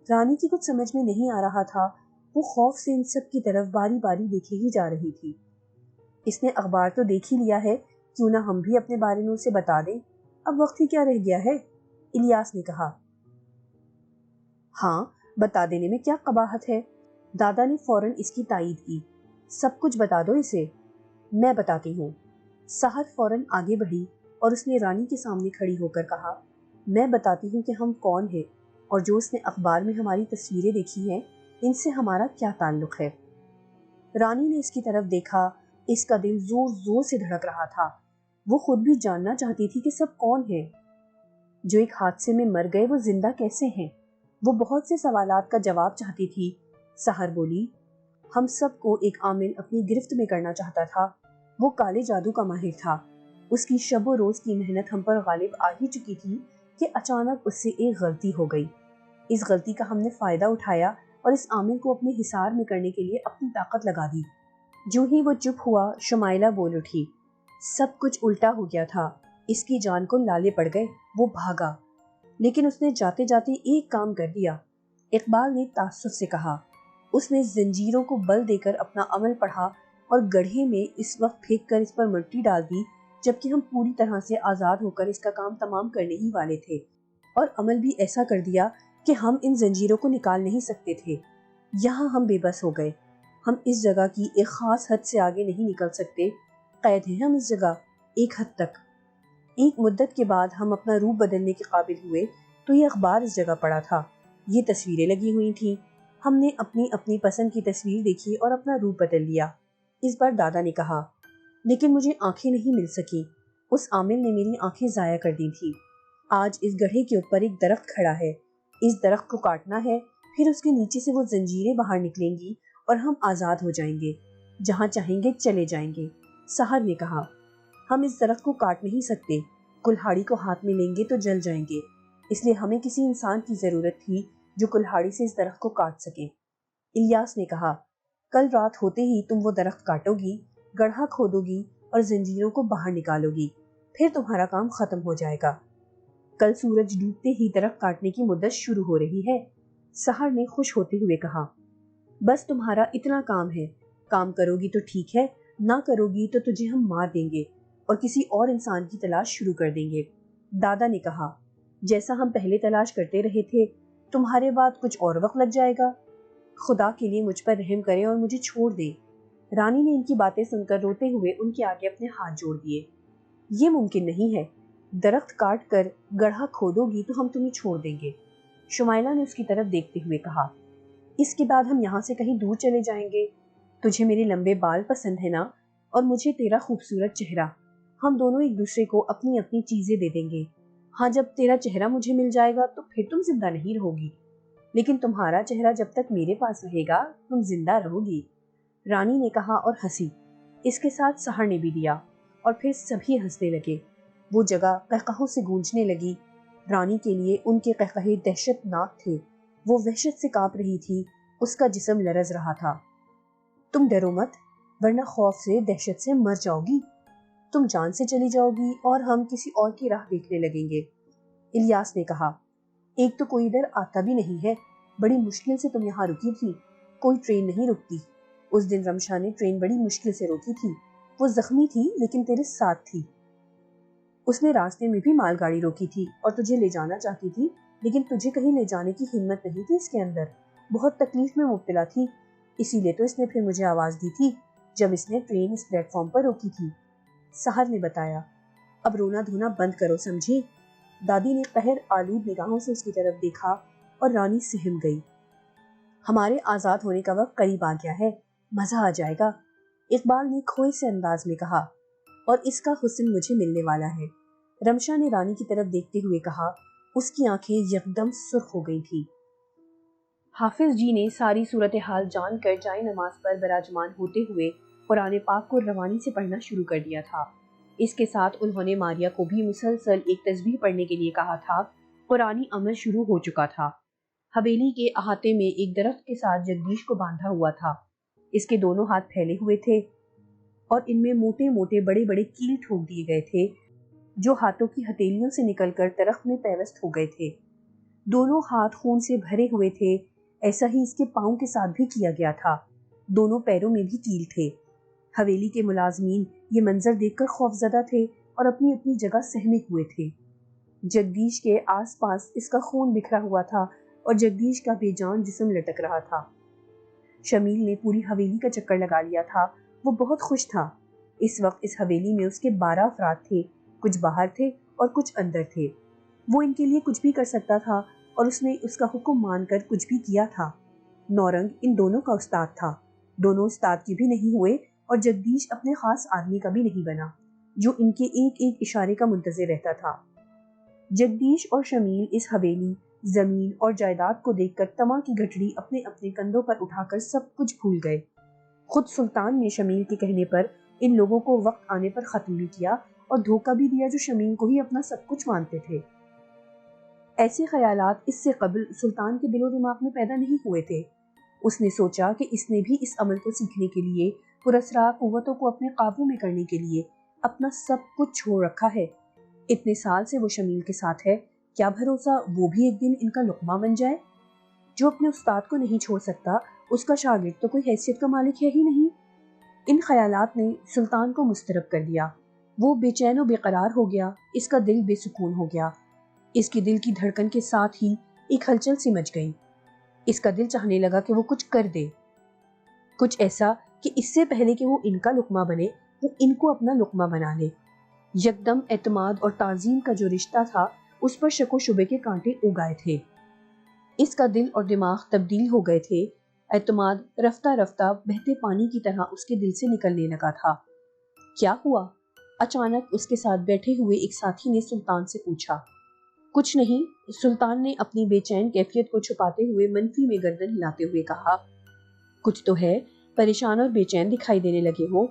رانی کی کچھ سمجھ میں نہیں آ رہا تھا، وہ خوف سے ان سب کی طرف باری باری دیکھے ہی جا رہی تھی۔ اس نے اخبار تو دیکھ ہی لیا ہے، کیوں نہ ہم بھی اپنے بارے میں اسے بتا دیں، اب وقت ہی کیا رہ گیا ہے، الیاس نے کہا۔ ہاں، بتا دینے میں کیا قباحت ہے، دادا نے فوراً اس کی تائید کی۔ سب کچھ بتا دو اسے۔ میں بتاتی ہوں۔ سحر فوراً آگے بڑھی اور اس نے رانی کے سامنے کھڑی ہو کر کہا، میں بتاتی ہوں کہ ہم کون ہیں اور جو اس نے اخبار میں ہماری تصویریں دیکھی ہیں ان سے ہمارا کیا تعلق ہے۔ رانی نے اس کی طرف دیکھا، اس کا دل زور زور سے دھڑک رہا تھا، وہ خود بھی جاننا چاہتی تھی کہ سب کون ہیں، جو ایک حادثے میں مر گئے وہ زندہ کیسے ہیں، وہ بہت سے سوالات کا جواب چاہتی تھی۔ سحر بولی، ہم سب کو ایک عامل اپنی گرفت میں کرنا چاہتا تھا، وہ کالے جادو کا ماہر تھا، اس کی شب و روز کی محنت ہم پر غالب آ ہی چکی تھی کہ اچانک اس سے ایک غلطی ہو گئی، اس غلطی کا ہم نے فائدہ اٹھایا اور اس عامل کو اپنے حصار میں کرنے کے لیے اپنی طاقت لگا دی۔ جو ہی وہ چپ ہوا، شمائلہ بول اٹھی، سب کچھ الٹا ہو گیا تھا، اس کی جان کو لالے پڑ گئے، وہ بھاگا، لیکن اس نے جاتے جاتے ایک کام کر دیا۔ اقبال نے تعصب سے کہا، اس نے زنجیروں کو بل دے کر اپنا عمل پڑھا اور گڑھے میں اس وقت پھینک کر اس پر مٹی ڈال دی جبکہ ہم پوری طرح سے آزاد ہو کر اس کا کام تمام کرنے ہی والے تھے، اور عمل بھی ایسا کر دیا کہ ہم ان زنجیروں کو نکال نہیں سکتے تھے۔ یہاں ہم بے بس ہو گئے، ہم اس جگہ کی ایک خاص حد سے آگے نہیں نکل سکتے، قید ہیں ہم اس جگہ ایک حد تک۔ ایک مدت کے بعد ہم اپنا روپ بدلنے کے قابل ہوئے تو یہ اخبار اس جگہ پڑا تھا، یہ تصویریں لگی ہوئی تھیں، ہم نے اپنی اپنی پسند کی تصویر دیکھی اور اپنا روپ بدل لیا۔ اس بار دادا نے کہا، لیکن مجھے آنکھیں نہیں مل سکی، اس عامل نے میری آنکھیں ضائع کر دی تھی۔ آج اس گڑھے کے اوپر ایک درخت کھڑا ہے، اس درخت کو کاٹنا ہے، پھر اس کے نیچے سے وہ زنجیریں باہر نکلیں گی اور ہم آزاد ہو جائیں گے، جہاں چاہیں گے چلے جائیں گے۔ سحر نے کہا، ہم اس درخت کو کاٹ نہیں سکتے، کلہاڑی کو ہاتھ میں لیں گے تو جل جائیں گے، اس لیے ہمیں کسی انسان کی ضرورت تھی جو کلہاڑی سے اس درخت کو کاٹ سکے۔ الیاس نے کہا، کل رات ہوتے ہی تم وہ درخت کاٹو گی، گڑھا کھودو گی اور زنجیروں کو باہر نکالو گی، پھر تمہارا کام ختم ہو جائے گا۔ کل سورج ڈوبتے ہی درخت کاٹنے کی مدت شروع ہو رہی ہے۔ سحر نے خوش ہوتے ہوئے کہا، بس تمہارا اتنا کام ہے، کام کرو گی تو ٹھیک ہے، نہ کرو گی تو تجھے ہم مار دیں گے اور کسی اور انسان کی تلاش شروع کر دیں گے۔ دادا نے کہا، جیسا ہم پہلے تلاش کرتے رہے تھے، تمہارے بعد کچھ اور وقت لگ جائے گا، خدا کے لیے مجھ پر رحم کریں اور مجھے چھوڑ دیں۔ رانی نے ان کی باتیں سن کر روتے ہوئے ان کے آگے اپنے ہاتھ جوڑ دیے۔ یہ ممکن نہیں ہے، درخت کاٹ کر گڑھا کھودو گی تو ہم تمہیں چھوڑ دیں گے، شمائلہ نے اس کی طرف دیکھتے ہوئے کہا، اس کے بعد ہم یہاں سے کہیں دور چلے جائیں گے، تجھے میرے لمبے بال پسند ہے نا، اور مجھے تیرا خوبصورت چہرہ، ہم دونوں ایک دوسرے کو اپنی اپنی چیزیں دے دیں گے، ہاں جب تیرا چہرہ مجھے مل جائے گا تو پھر تم زندہ نہیں رہو گی، لیکن تمہارا چہرہ جب تک میرے پاس رہے گا تم زندہ رہو گی، رانی نے کہا اور ہنسی، اس کے ساتھ سحر نے بھی دیا، اور پھر سبھی ہنسنے لگے، وہ جگہ قہقہوں سے گونجنے لگی، رانی کے لیے ان کے قہقہے دہشت ناک تھے، وہ وحشت سے کانپ رہی تھی، اس کا جسم لرز رہا تھا۔ تم ڈرو مت، ورنہ خوف سے دہشت سے مر جاؤ گی، تم جان سے چلی جاؤ گی اور ہم کسی اور کی راہ دیکھنے لگیں گے۔ الیاس نے کہا، ایک تو کوئی ادھر آتا بھی نہیں ہے، بڑی مشکل سے تم یہاں رکی تھی، کوئی ٹرین نہیں رکتی، اس دن رمشا نے ٹرین بڑی مشکل سے روکی تھی، وہ زخمی تھی لیکن تیرے ساتھ تھی، اس نے راستے میں بھی مال گاڑی روکی تھی اور تجھے لے جانا چاہتی تھی، لیکن تجھے کہیں لے جانے کی ہمت نہیں تھی اس کے اندر، بہت تکلیف میں مبتلا تھی، اسی لیے تو اس نے پھر مجھے آواز دی تھی جب اس نے ٹرین اس پلیٹ فارم پر روکی تھی۔ سحر نے بتایا، اب رونا دھونا بند کرو سمجھی۔ دادی نے قہر آلود نگاہوں سے اس کی طرف دیکھا اور رانی سہم گئی۔ ہمارے آزاد ہونے کا وقت قریب آ گیا ہے، مزہ آ جائے گا، اقبال نے کھوئے سے انداز میں کہا، اور اس کا حسن مجھے ملنے والا ہے، رمشا نے رانی کی طرف دیکھتے ہوئے کہا، اس کی آنکھیں یکدم سرخ ہو گئی تھی۔ حافظ جی نے ساری صورتحال جان کر جائے نماز پر براجمان ہوتے ہوئے قرآن پاک کو روانی سے پڑھنا شروع کر دیا تھا، اس کے ساتھ انہوں نے ماریا کو بھی مسلسل ایک تسبیح پڑھنے کے لیے کہا تھا، قرآنی عمل شروع ہو چکا تھا۔ حویلی کے احاطے میں ایک درخت کے ساتھ جگدیش کو باندھا ہوا تھا، اس کے دونوں ہاتھ پھیلے ہوئے تھے اور ان میں موٹے موٹے بڑے بڑے کیل ٹھوک دیے گئے تھے جو ہاتھوں کی ہتھیلیوں سے نکل کر درخت میں پیوست ہو گئے تھے۔ دونوں ہاتھ خون سے بھرے ہوئے تھے، ایسا ہی اس کے پاؤں کے ساتھ بھی کیا گیا تھا، دونوں پیروں میں بھی کیل تھے۔ حویلی کے ملازمین یہ منظر دیکھ کر خوفزدہ تھے اور اپنی اپنی جگہ سہمے ہوئے تھے۔ جگدیش کے آس پاس اس کا خون بکھرا ہوا تھا اور جگدیش کا بے جان جسم لٹک رہا تھا۔ شمیل نے پوری حویلی کا چکر لگا لیا تھا، وہ بہت خوش تھا۔ اس وقت اس حویلی میں اس کے 12 افراد تھے، کچھ باہر تھے اور کچھ اندر تھے۔ وہ ان کے لیے کچھ بھی کر سکتا تھا اور اس نے اس کا حکم مان کر کچھ بھی کیا تھا۔ نورنگ ان دونوں کا استاد تھا، دونوں استاد کے بھی نہیں ہوئے اور جگدیش اپنے خاص آدمی کا بھی نہیں بنا جو ان کے ایک ایک اشارے کا منتظر رہتا تھا۔ جگدیش اور شمیل اس حویلی، زمین اور جائیداد کو دیکھ کر تما کی گھٹڑی اپنے اپنے کندھوں پر اٹھا کر سب کچھ بھول گئے۔ خود سلطان نے شمیل کے کہنے پر ان لوگوں کو وقت آنے پر ختم بھی کیا اور دھوکہ بھی دیا جو شمیل کو ہی اپنا سب کچھ مانتے تھے۔ ایسے خیالات اس سے قبل سلطان کے دل و دماغ میں پیدا نہیں ہوئے تھے۔ اس نے سوچا کہ اس نے بھی اس عمل کو سیکھنے کے لیے، پراسرار قوتوں کو اپنے قابو میں کرنے کے لیے اپنا سب کچھ چھوڑ رکھا ہے۔ اتنے سال سے وہ شمیل کے ساتھ ہے، کیا بھروسہ وہ بھی ایک دن ان کا لقمہ بن جائے؟ جو اپنے استاد کو نہیں چھوڑ سکتا، اس کا شاگرد تو کوئی حیثیت کا مالک ہے ہی نہیں۔ ان خیالات نے سلطان کو مضطرب کر دیا۔ وہ بے چین و بے قرار ہو گیا، اس کا دل بے سکون ہو گیا۔ اس کے دل کی دھڑکن کے ساتھ ہی ایک ہلچل سی مچ گئی۔ اس کا دل چاہنے لگا کہ وہ کچھ کر دے، کچھ ایسا کہ اس سے پہلے کہ وہ ان کا لقمہ بنے، وہ ان کو اپنا لقمہ بنا لے۔ یکدم اعتماد اور تعظیم کا جو رشتہ تھا، اس پر شک و شبے کے کانٹے اگ آئے تھے۔ اس کا دل اور دماغ تبدیل ہو گئے تھے۔ اعتماد رفتہ رفتہ بہتے پانی کی طرح اس کے دل سے نکلنے لگا تھا۔ کیا ہوا؟ اچانک اس کے ساتھ بیٹھے ہوئے ایک ساتھی نے سلطان سے پوچھا۔ کچھ نہیں، سلطان نے اپنی بے چین کیفیت کو چھپاتے ہوئے منفی میں گردن ہلاتے ہوئے کہا۔ کچھ تو ہے، پریشان اور بے چین دکھائی دینے لگے ہو،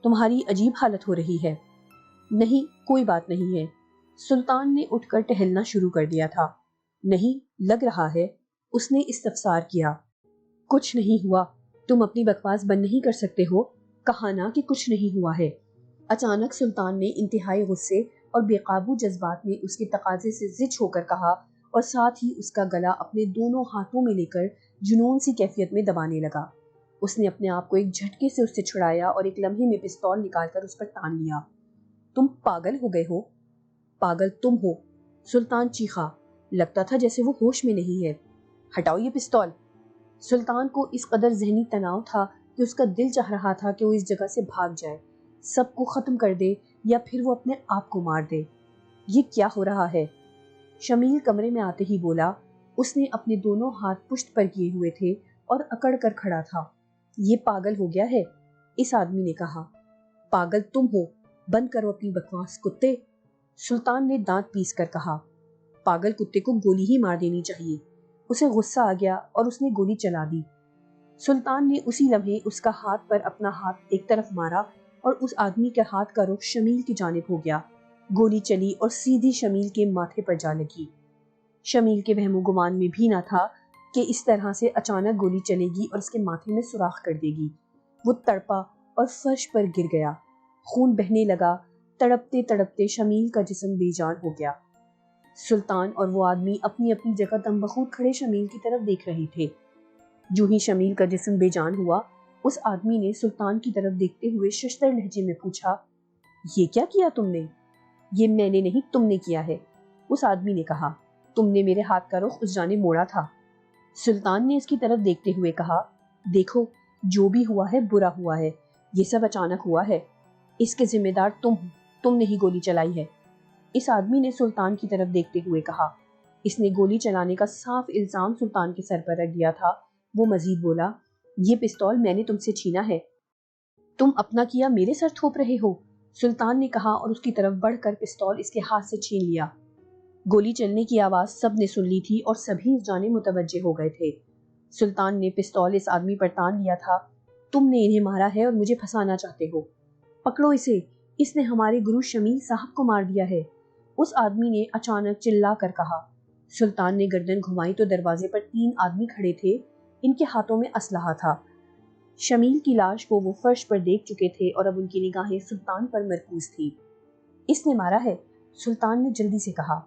تمہاری عجیب حالت ہو رہی ہے۔ نہیں، کوئی بات نہیں ہے۔ سلطان نے اٹھ کر ٹہلنا شروع کر دیا تھا۔ نہیں لگ رہا ہے، اس نے استفسار کیا۔ کچھ نہیں ہوا، تم اپنی بکواس بند نہیں کر سکتے ہو، کہا نا کہ کچھ نہیں ہوا ہے۔ اچانک سلطان نے انتہائی غصے اور بے قابو جذبات میں اس کے تقاضے سے زچ ہو کر کہا اور ساتھ ہی اس کا گلا اپنے دونوں ہاتھوں میں لے کر جنون سی کیفیت میں دبانے لگا۔ اس نے اپنے آپ کو ایک جھٹکے سے اس سے چھڑایا اور ایک لمحے میں پستول نکال کر اس پر تان لیا۔ تم پاگل ہو گئے ہو؟ پاگل تم ہو، سلطان چیخا۔ لگتا تھا جیسے وہ ہوش میں نہیں ہے۔ ہٹاؤ یہ پستول۔ سلطان کو اس قدر ذہنی تناؤ تھا کہ اس کا دل چاہ رہا تھا کہ وہ اس جگہ سے بھاگ جائے، سب کو ختم کر دے یا پھر وہ اپنے آپ کو مار دے۔ یہ کیا ہو رہا ہے؟ شمیل کمرے میں آتے ہی بولا۔ اس نے اپنے دونوں ہاتھ پشت پر کیے ہوئے تھے اور اکڑ کر کھڑا تھا۔ یہ پاگل ہو گیا ہے، اس آدمی نے کہا۔ پاگل تم ہو، بند کرو اپنی بکواس کتے، سلطان نے دانت پیس کر کہا۔ پاگل کتے کو گولی ہی مار دینی چاہیے۔ اسے غصہ آ گیا اور اس نے گولی چلا دی۔ سلطان نے اسی لمحے اس کا ہاتھ پر اپنا ہاتھ ایک طرف مارا اور اس آدمی کے ہاتھ کا رخ شمیل کی جانب ہو گیا۔ گولی چلی اور سیدھی شمیل کے ماتھے پر جا لگی۔ شمیل کے وہم و گمان میں بھی نہ تھا کہ اس طرح سے اچانک گولی چلے گی اور اس کے ماتھے میں سوراخ کر دے گی۔ وہ تڑپا اور فرش پر گر گیا، خون بہنے لگا۔ تڑپتے تڑپتے شمیل کا جسم بے جان ہو گیا۔ سلطان اور وہ آدمی اپنی اپنی جگہ دم بخود کھڑے شمیل کی طرف دیکھ رہے تھے۔ جو ہی شمیل کا جسم بے جان ہوا، اس آدمی نے سلطان کی طرف دیکھتے ہوئے ششدر لہجے میں پوچھا، یہ کیا کیا تم نے؟ یہ میں نے نہیں، تم نے کیا ہے، اس آدمی نے کہا۔ تم نے میرے ہاتھ کا رخ اس جانب موڑا تھا۔ سلطان نے اس کی طرف دیکھتے ہوئے کہا، دیکھو جو بھی ہوا ہے برا ہوا ہے، یہ سب اچانک ہوا ہے، اس کے ذمہ دار تم ہو، تم نے ہی گولی چلائی ہے، اس آدمی نے سلطان کی طرف دیکھتے ہوئے کہا۔ اس نے گولی چلانے کا صاف الزام سلطان کے سر پر رکھ دیا تھا۔ وہ مزید بولا، یہ پستول میں نے تم سے چھینا ہے، تم اپنا کیا میرے سر تھوپ رہے ہو، سلطان نے کہا اور اس کی طرف بڑھ کر پستول اس کے ہاتھ سے چھین لیا۔ گولی چلنے کی آواز سب نے سن لی تھی اور سبھی اس جانب متوجہ ہو گئے تھے۔ سلطان نے پستول اس آدمی پر تان لیا تھا۔ تم نے انہیں مارا ہے اور مجھے پھنسانا چاہتے ہو، پکڑو اسے، اس نے ہمارے گرو شمیل صاحب کو مار دیا ہے، اس آدمی نے اچانک چلا کر کہا۔ سلطان نے گردن گھمائی تو دروازے پر 3 آدمی کھڑے تھے، ان کے ہاتھوں میں اسلحہ تھا۔ شمیل کی لاش کو وہ فرش پر دیکھ چکے تھے اور اب ان کی نگاہیں سلطان پر مرکوز تھی۔ اس نے مارا ہے، سلطان نے جلدی سے کہا۔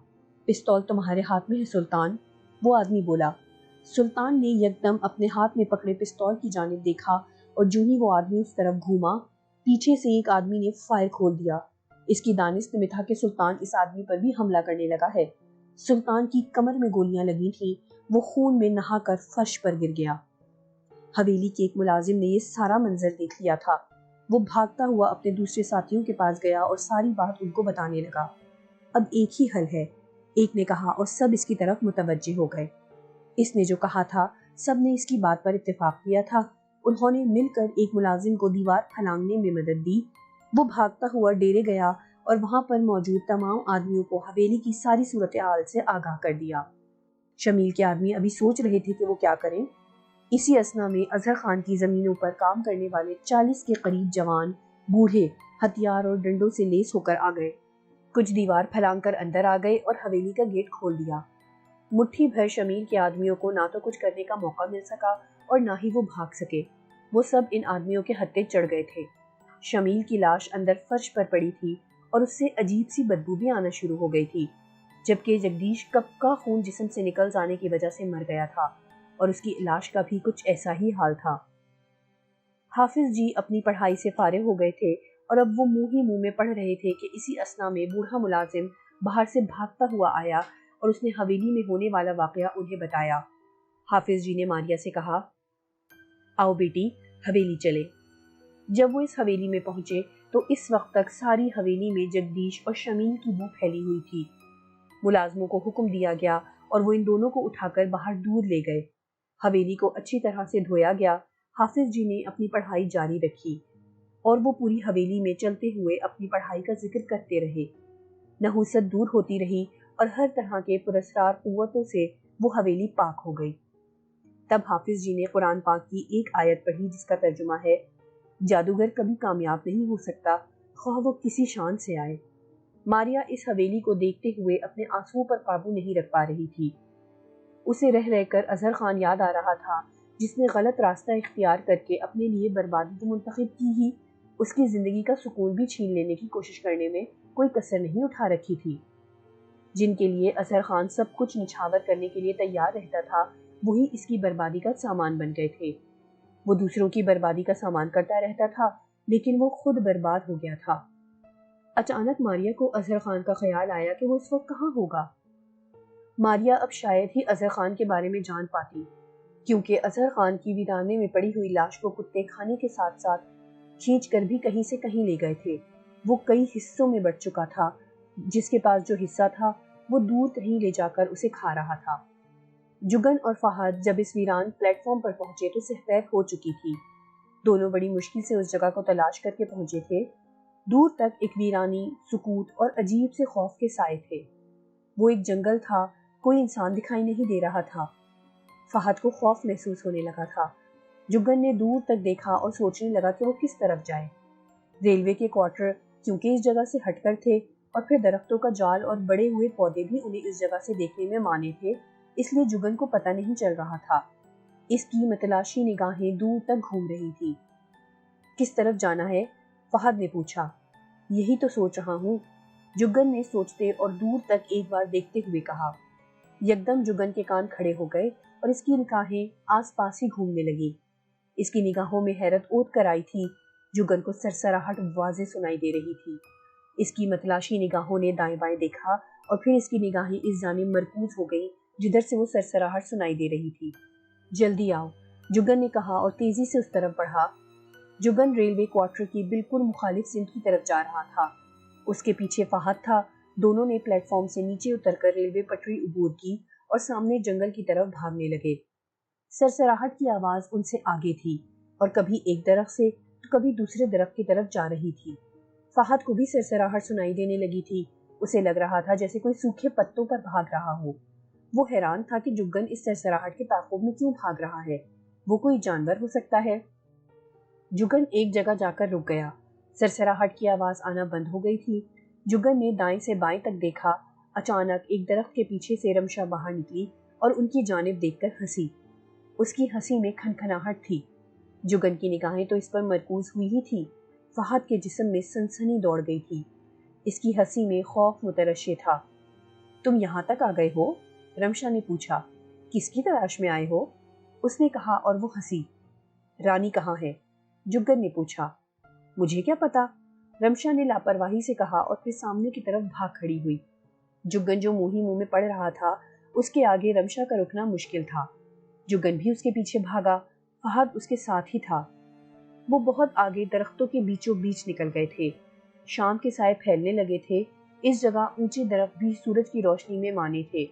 پستول تمہارے ہاتھ میں ہے سلطان، وہ آدمی بولا۔ سلطان نے یکدم اپنے ہاتھ میں پکڑے پستول کی جانب دیکھا اور جو ہی وہ آدمی اس طرف گھوما، پیچھے سے ایک آدمی نے فائر کھول دیا۔ اس کی دانست میں تھا کہ سلطان اس آدمی پر بھی حملہ کرنے لگا ہے۔ سلطان کی کمر میں گولیاں لگی تھیں، وہ خون میں نہا کر فرش پر گر گیا۔ حویلی کے ایک ملازم نے یہ سارا منظر دیکھ لیا تھا۔ وہ بھاگتا ہوا اپنے دوسرے ساتھیوں کے پاس گیا اور ساری بات ان کو بتانے لگا۔ اب ایک ہی حل ہے، ایک نے کہا اور سب اس کی طرف متوجہ ہو گئے۔ اس نے جو کہا تھا سب نے اس کی بات پر اتفاق کیا تھا۔ انہوں نے مل کر ایک ملازم کو دیوار پھلانگنے میں مدد دی۔ وہ بھاگتا ہوا ڈیرے گیا اور وہاں پر موجود تمام آدمیوں کو حویلی کی ساری صورتحال سے آگاہ کر دیا۔ شمیل کے آدمی ابھی سوچ رہے تھے کہ وہ کیا کریں۔ اسی اثنا میں اظہر خان کی زمینوں پر کام کرنے والے 40 کے قریب جوان بوڑھے ہتھیار اور ڈنڈوں سے لیس ہو کر آ گئے۔ کچھ دیوار پھلانگ کر اندر آ گئے اور حویلی کا گیٹ کھول دیا۔ مٹھی بھر شمیل کے آدمیوں کو نہ تو کچھ کرنے کا موقع مل سکا اور نہ ہی وہ بھاگ سکے۔ وہ سب ان آدمیوں کے ہتھے چڑھ گئے تھے۔ شمیل کی لاش اندر فرش پر پڑی تھی اور اس سے عجیب سی بدبو بھی آنا شروع ہو گئی تھی، جبکہ جگدیش کپ کا خون جسم سے نکل جانے کی وجہ سے مر گیا تھا اور اس کی لاش کا بھی کچھ ایسا ہی حال تھا۔ حافظ جی اپنی پڑھائی سے فارغ ہو گئے تھے اور اب وہ منہ ہی منہ میں پڑھ رہے تھے کہ اسی اثنا میں بوڑھا ملازم باہر سے بھاگتا ہوا آیا اور اس نے حویلی میں ہونے والا واقعہ انہیں بتایا۔ حافظ جی نے ماریا سے کہا، آؤ بیٹی حویلی چلے۔ جب وہ اس حویلی میں پہنچے تو اس وقت تک ساری حویلی میں جگدیش اور شمیل کی بو پھیلی ہوئی تھی۔ ملازموں کو حکم دیا گیا اور وہ ان دونوں کو اٹھا کر باہر دور لے گئے۔ حویلی کو اچھی طرح سے دھویا گیا۔ حافظ جی نے اپنی پڑھائی جاری رکھی اور وہ پوری حویلی میں چلتے ہوئے اپنی پڑھائی کا ذکر کرتے رہے۔ نحوست دور ہوتی رہی اور ہر طرح کے پراسرار قوتوں سے وہ حویلی پاک ہو گئی۔ تب حافظ جی نے قرآن پاک کی ایک آیت پڑھی جس کا ترجمہ ہے، جادوگر کبھی کامیاب نہیں ہو سکتا خواہ وہ کسی شان سے آئے۔ ماریا اس حویلی کو دیکھتے ہوئے اپنے آنسوؤں پر قابو نہیں رکھ پا رہی تھی۔ اسے رہ رہ کر اظہر خان یاد آ رہا تھا، جس نے غلط راستہ اختیار کر کے اپنے لیے بربادی تو منتخب کی ہی، اس کی زندگی کا سکون بھی چھین لینے کی کوشش کرنے میں کوئی کسر نہیں اٹھا رکھی تھی۔ جن کے لیے اظہر خان سب کچھ نچھاور کرنے کے لیے تیار رہتا تھا، وہی اس کی بربادی کا سامان بن گئے تھے۔ وہ دوسروں کی بربادی کا سامان کرتا رہتا تھا، لیکن وہ خود برباد ہو گیا تھا۔ اچانک ماریا کو اظہر خان کا خیال آیا کہ وہ اس وقت کہاں ہوگا۔ ماریا اب شاید ہی اظہر خان کے بارے میں جان پاتی، کیونکہ اظہر خان کی ویرانے میں پڑی ہوئی لاش کو کتے کھانے کے ساتھ ساتھ کھینچ کر بھی کہیں سے کہیں لے گئے تھے۔ وہ کئی حصوں میں بٹ چکا تھا، جس کے پاس جو حصہ تھا وہ دور کہیں لے جا کر اسے کھا رہا تھا۔ جگن اور فہد جب اس ویران پلیٹ فارم پر پہنچے تو سحپیک ہو چکی تھی۔ دونوں بڑی مشکل سے اس جگہ کو تلاش کر کے پہنچے تھے۔ دور تک ایک ویرانی، سکوت اور عجیب سے خوف کے سائے تھے۔ وہ ایک جنگل تھا، کوئی انسان دکھائی نہیں دے رہا تھا۔ فہد کو خوف محسوس ہونے لگا تھا۔ جگن نے دور تک دیکھا اور سوچنے لگا کہ وہ کس طرف جائے۔ ریلوے کے کوارٹر کیونکہ اس جگہ سے ہٹ کر تھے اور پھر درختوں کا جال اور بڑے ہوئے پودے بھی انہیں اس جگہ سے دیکھنے میں مانے تھے، اس لیے جگن کو پتہ نہیں چل رہا تھا۔ اس کی متلاشی نگاہیں دور تک گھوم رہی تھی۔ کس طرف جانا ہے؟ فہد نے پوچھا۔ یہی تو سوچ رہا ہوں، جگن نے سوچتے اور دور تک ایک بار دیکھتے ہوئے کہا۔ یکدم جگن کے کان کھڑے ہو گئے اور اس کی نگاہیں آس پاس ہی گھومنے لگی۔ اس کی نگاہوں میں حیرت اوت کر آئی تھی۔ جگن کو سرسراہٹ واضح سنائی دے رہی تھی۔ اس کی متلاشی نگاہوں نے دائیں بائیں دیکھا اور پھر اس کی نگاہیں اس جانب مرکوز ہو گئیں جدھر سے وہ سرسراہٹ سنائی دے رہی تھی۔ جلدی آؤ، جگن نے کہا اور تیزی سے اس طرف بڑھا۔ جگن ریلوے کوارٹر کی بالکل مخالف سمت کی طرف جا رہا تھا۔ اس کے پیچھے فہد تھا۔ دونوں نے پلیٹ فارم سے نیچے اتر کر ریلوے پٹری عبور کی اور سامنے جنگل کی طرف بھاگنے لگے۔ سرسراہٹ کی آواز ان سے آگے تھی اور کبھی ایک درخت سے تو کبھی دوسرے درخت کی طرف جا رہی تھی۔ فہد کو بھی سرسراہٹ سنائی دینے لگی تھی۔ اسے لگ رہا تھا جیسے کوئی سوکھے پتوں پر بھاگ رہا ہو۔ وہ حیران تھا کہ جگن اس سرسراہٹ کے تعاقب میں کیوں بھاگ رہا ہے۔ وہ کوئی جانور ہو سکتا ہے۔ جگن ایک جگہ جا کر رک گیا۔ سرسراہٹ کی آواز آنا بند ہو گئی تھی۔ جگن نے دائیں سے بائیں تک دیکھا۔ اچانک ایک درخت کے پیچھے سے رمشا باہر نکلی اور ان کی جانب دیکھ کر ہنسی۔ اس کی ہنسی میں کھنکھناہٹ تھی۔ جگن کی نگاہیں تو اس پر مرکوز ہوئی ہی تھی۔ فہد کے جسم میں سنسنی دوڑ گئی تھی۔ اس کی ہنسی میں خوف مترشح تھا۔ تم یہاں تک آ گئے ہو؟ رمشا نے پوچھا۔ کس کی تلاش میں آئے ہو؟ اس نے کہا اور وہ ہنسی۔ رانی کہاں ہے؟ جگن نے پوچھا۔ مجھے کیا پتا، رمشا نے لاپرواہی سے کہا اور پھر سامنے کی طرف بھاگ کھڑی ہوئی۔ جگن جو منہ ہی منہ میں پڑ رہا تھا، اس کے آگے رمشا کا رکنا مشکل تھا۔ جگن بھی اس کے پیچھے بھاگا، فہد اس کے ساتھ ہی تھا۔ وہ بہت آگے درختوں کے بیچوں بیچ نکل گئے تھے۔ شام کے سائے پھیلنے لگے تھے۔ اس جگہ اونچے درخت بھی سورج کی روشنی میں مانے تھے،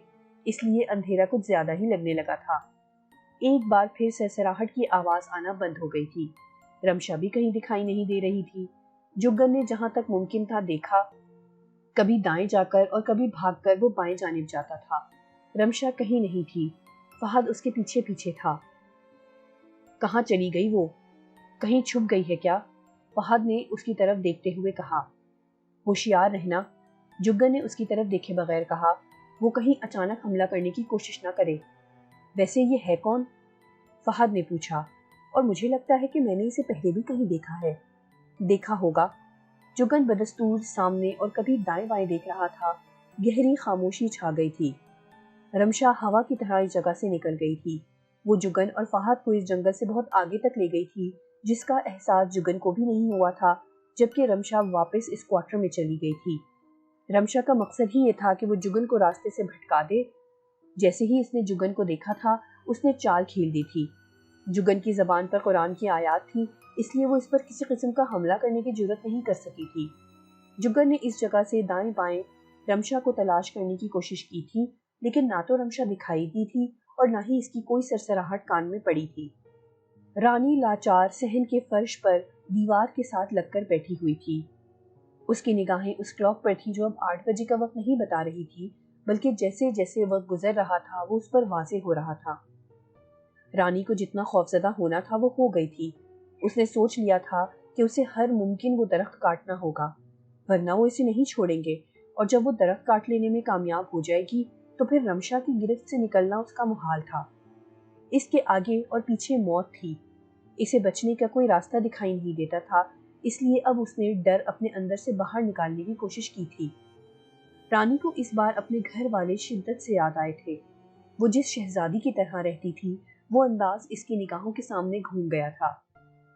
اس لیے اندھیرا کچھ زیادہ ہی لگنے لگا تھا۔ ایک بار پھر سرسراہٹ کی آواز آنا بند ہو گئی تھی۔ رمشا بھی کہیں دکھائی نہیں دے رہی تھی۔ جگن نے جہاں تک ممکن تھا دیکھا، کبھی دائیں جا کر اور کبھی بھاگ کر وہ بائیں جانب جاتا تھا۔ رمشا کہیں نہیں تھی۔ فہد اس کے پیچھے پیچھے تھا۔ کہاں چلی گئی وہ؟ کہیں چھپ گئی ہے کیا؟ فہد نے اس کی طرف دیکھتے ہوئے کہا۔ ہوشیار رہنا، جگن نے اس کی طرف دیکھے بغیر کہا۔ وہ کہیں اچانک حملہ کرنے کی کوشش نہ کرے۔ ویسے یہ ہے کون؟ فہد نے پوچھا، اور مجھے لگتا ہے کہ میں نے اسے پہلے بھی کہیں دیکھا ہے۔ دیکھا ہوگا۔ جگن بدستور سامنے اور کبھی دائیں بائیں دیکھ رہا تھا۔ گہری خاموشی چھا گئی تھی۔ رمشا ہوا کی طرح اس جگہ سے نکل گئی تھی۔ وہ جگن اور فہد کو اس جنگل سے بہت آگے تک لے گئی تھی، جس کا احساس جگن کو بھی نہیں ہوا تھا جبکہ رمشا واپس اس کوارٹر میں چلی گئی تھی۔ رمشا کا مقصد ہی یہ تھا کہ وہ جگن کو راستے سے بھٹکا دے۔ جیسے ہی اس نے جگن کو دیکھا تھا، اس نے چال کھیل دی تھی۔ جگن کی زبان پر قرآن کی آیات تھی، اس لیے وہ اس پر کسی قسم کا حملہ کرنے کی جرات نہیں کر سکی تھی۔ جگن نے اس جگہ سے دائیں بائیں رمشا کو تلاش کرنے کی کوشش کی تھی، لیکن نہ تو رمشا دکھائی دی تھی اور نہ ہی اس کی کوئی سرسراہٹ کان میں پڑی تھی۔ رانی لاچار صحن کے فرش پر دیوار کے ساتھ لگ کر بیٹھی ہوئی تھی۔ اس کی نگاہیں اس کلاک پر تھی جو اب 8 بجے کا وقت نہیں بتا رہی تھی، بلکہ جیسے جیسے وقت گزر رہا تھا وہ اس پر واضح ہو رہا تھا۔ رانی کو جتنا خوفزدہ ہونا تھا وہ ہو گئی تھی۔ اس نے سوچ لیا تھا کہ اسے ہر ممکن وہ درخت کاٹنا ہوگا، ورنہ وہ اسے نہیں چھوڑیں گے، اور جب وہ درخت کاٹ لینے میں کامیاب ہو جائے گی تو پھر رمشا کی گرفت سے نکلنا اس کا محال تھا۔ اس کے آگے اور پیچھے موت تھی۔ اسے بچنے کا کوئی راستہ دکھائی نہیں دیتا تھا، اس لیے اب اس نے ڈر اپنے اندر سے باہر نکالنے کی کوشش کی تھی۔ رانی کو اس بار اپنے گھر والے شدت سے یاد آئے تھے۔ وہ جس شہزادی کی طرح رہتی تھی، وہ انداز اس کی نگاہوں کے سامنے گھوم گیا تھا۔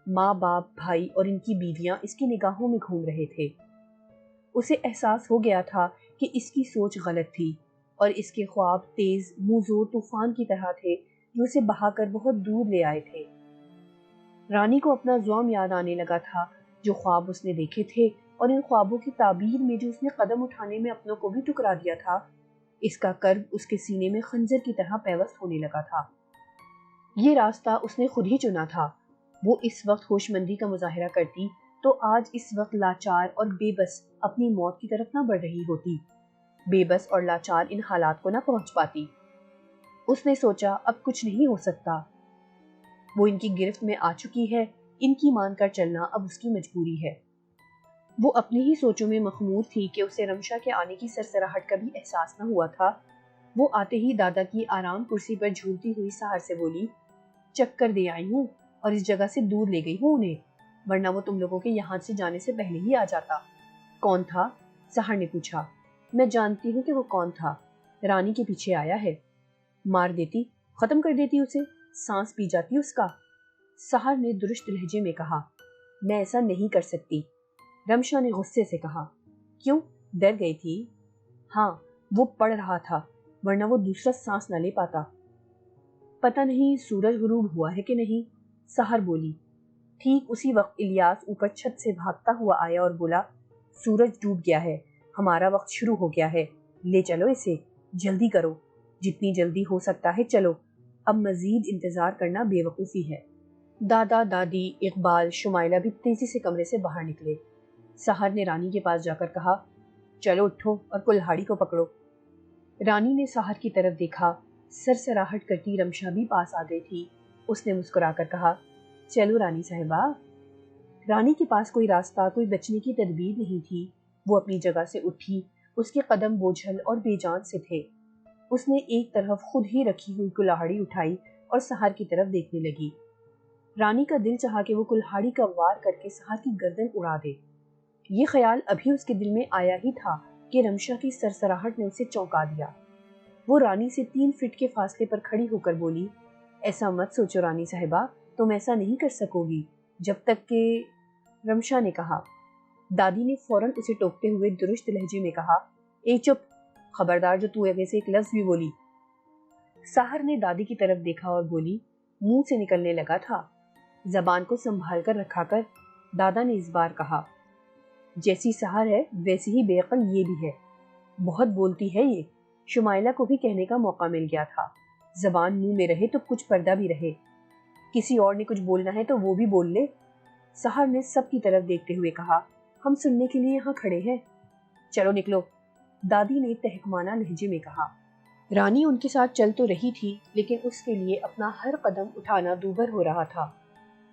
ماں باپ بھائی اور ان کی بیویاں اس کی نگاہوں میں گھوم رہے تھے۔ اسے احساس ہو گیا تھا کہ اس کی سوچ غلط تھی اور اس کے خواب تیز موزوں طوفان کی طرح تھے جو اسے بہا کر بہت دور لے آئے تھے۔ رانی کو اپنا زوم یاد آنے لگا تھا، جو خواب اس نے دیکھے تھے، اور ان خوابوں کی تعبیر میں جو اس نے قدم اٹھانے میں اپنوں کو بھی ٹکرا دیا تھا۔ اس کا کرب اس کے سینے میں خنجر کی طرح پیوست ہونے لگا تھا۔ یہ راستہ اس نے خود ہی چنا تھا۔ وہ اس وقت ہوش مندی کا مظاہرہ کرتی تو آج اس وقت لاچار اور بے بس اپنی موت کی طرف نہ بڑھ رہی ہوتی۔ بے بس اور لاچار ان حالات کو نہ پہنچ پاتی۔ اس نے سوچا اب کچھ نہیں ہو سکتا۔ وہ ان کی گرفت میں آ چکی ہے، ان کی مان کر چلنا اب اس کی مجبوری ہے۔ وہ اپنی ہی سوچوں میں مخمور تھی کہ اسے رمشا کے آنے کی سرسراہٹ کا بھی احساس نہ ہوا تھا۔ وہ آتے ہی دادا کی آرام کرسی پر جھولتی ہوئی سحر سے بولی، چکر دے آئی ہوں اور اس جگہ سے دور لے گئی ہوں انہیں، ورنہ وہ تم لوگوں کے یہاں سے جانے سے پہلے ہی آ جاتا۔ کون تھا؟ سحر نے پوچھا۔ میں جانتی ہوں کہ وہ کون تھا، رانی کے پیچھے آیا ہے۔ مار دیتی، ختم کر دیتی اسے، سانس پی جاتی اس کا، سحر نے درشت لہجے میں کہا۔ میں ایسا نہیں کر سکتی، رمشا نے غصے سے کہا۔ کیوں؟ ڈر گئی تھی؟ ہاں، وہ پڑ رہا تھا، ورنہ وہ دوسرا سانس نہ لے پاتا۔ پتہ نہیں سورج غروب ہوا ہے کہ نہیں، سحر بولی۔ ٹھیک اسی وقت الیاس اوپر چھت سے بھاگتا ہوا آیا اور بولا، سورج ڈوب گیا ہے، ہمارا وقت شروع ہو گیا ہے، لے چلو اسے، جلدی کرو، جتنی جلدی ہو سکتا ہے چلو، اب مزید انتظار کرنا بے وقوفی ہے۔ دادا دادی اقبال شمائلہ بھی تیزی سے کمرے سے باہر نکلے۔ سحر نے رانی کے پاس جا کر کہا، چلو اٹھو اور کلہاڑی کو پکڑو۔ رانی نے سحر کی طرف دیکھا، سرسراہٹ کرتی رمشا بھی پاس آ گئی تھی۔ اس نے مسکرا کر کہا، چلو رانی صاحبہ۔ رانی کے پاس کوئی راستہ، کوئی بچنے کی تدبیر نہیں تھی۔ وہ اپنی جگہ سے اٹھی، اس کے قدم بوجھل اور بے جان سے تھے۔ اس نے ایک طرف خود ہی رکھی ہوئی کلہاڑی اٹھائی اور سحر کی طرف دیکھنے لگی۔ رانی کا دل چاہا کہ وہ کلہاڑی کا وار کر کے سحر کی گردن اڑا دے۔ یہ خیال ابھی اس کے دل میں آیا ہی تھا کہ رمشا کی سرسراہٹ نے اسے چونکا دیا۔ وہ رانی سے 3 فٹ کے فاصلے پر کھڑی ہو کر بولی، ایسا مت سوچو رانی صاحبہ، تم ایسا نہیں کر سکو گی جب تک کہ… رمشا نے کہا۔ دادی نے فوراً اسے ٹوکتے ہوئے درست لہجے میں کہا، اے چپ، خبردار جو تو آگے سے ایک لفظ بھی بولی۔ سحر نے دادی کی طرف دیکھا اور بولی، منہ سے نکلنے لگا تھا۔ زبان کو سنبھال کر رکھا کر، دادا نے اس بار کہا۔ جیسی سحر ہے ویسی ہی بے عقل یہ بھی ہے، بہت بولتی ہے یہ۔ شمائلہ کو بھی کہنے کا موقع مل گیا تھا، زبان منہ میں رہے تو کچھ پردہ بھی رہے، کسی اور نے کچھ بولنا ہے تو وہ بھی بول لے۔ سحر نے سب کی طرف دیکھتے ہوئے کہا، ہم سننے کے لیے یہاں کھڑے ہیں، چلو نکلو، دادی نے تحکمانہ لہجے میں کہا۔ رانی ان کے ساتھ چل تو رہی تھی، لیکن اس کے لیے اپنا ہر قدم اٹھانا دوبھر ہو رہا تھا۔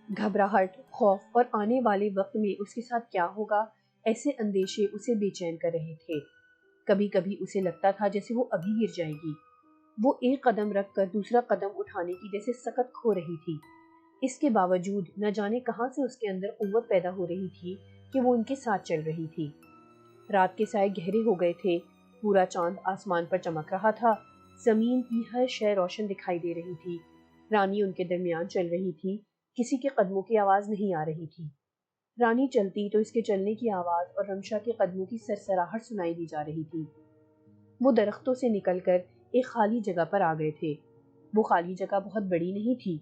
گھبراہٹ، خوف اور آنے والے وقت میں اس کے ساتھ کیا ہوگا، ایسے اندیشے اسے بے چین کر رہے تھے۔ کبھی کبھی اسے لگتا تھا جیسے وہ ابھی گر جائے گی۔ وہ ایک قدم رکھ کر دوسرا قدم اٹھانے کی جیسے سکت کھو رہی تھی۔ اس کے باوجود نہ جانے کہاں سے اس کے اندر قوت پیدا ہو رہی تھی کہ وہ ان کے ساتھ چل رہی تھی۔ رات کے سائے گہرے ہو گئے تھے، پورا چاند آسمان پر چمک رہا تھا، زمین کی ہر شے روشن دکھائی دے رہی تھی۔ رانی ان کے درمیان چل رہی تھی، کسی کے قدموں کی آواز نہیں آ رہی تھی۔ رانی چلتی تو اس کے چلنے کی آواز اور رمشا کے قدموں کی سرسراہٹ سنائی دی جا رہی تھی۔ وہ درختوں سے نکل کر ایک خالی جگہ پر آ گئے تھے۔ وہ خالی جگہ بہت بڑی نہیں تھی،